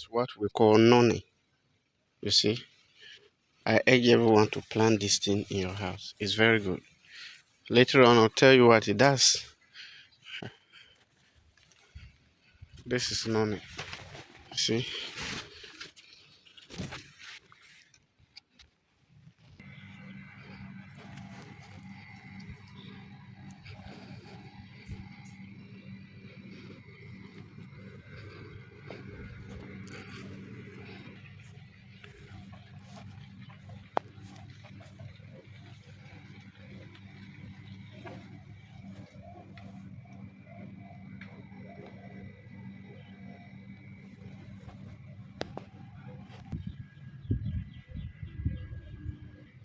It's what we call noni. You see, I urge everyone to plant this thing in your house. It's very good. Later on, I'll tell you what it does. This is noni. You see,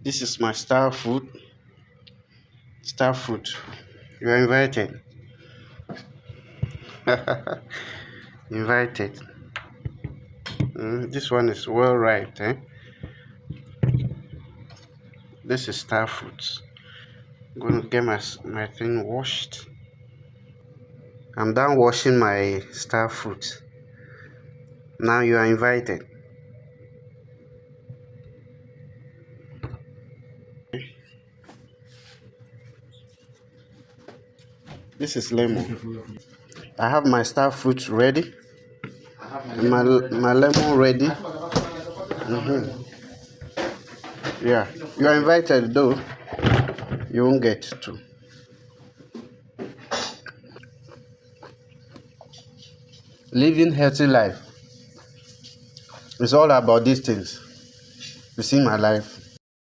this is my star food. Star food. You are invited. Invited. This one is well ripe, eh? This is star fruit. I'm going to get my thing washed. I'm done washing my star fruit. Now you are invited. This is lemon. I have my star fruit ready. And my lemon ready. Yeah, you are invited though. You won't get to. Living healthy life. It's all about these things. You see my life.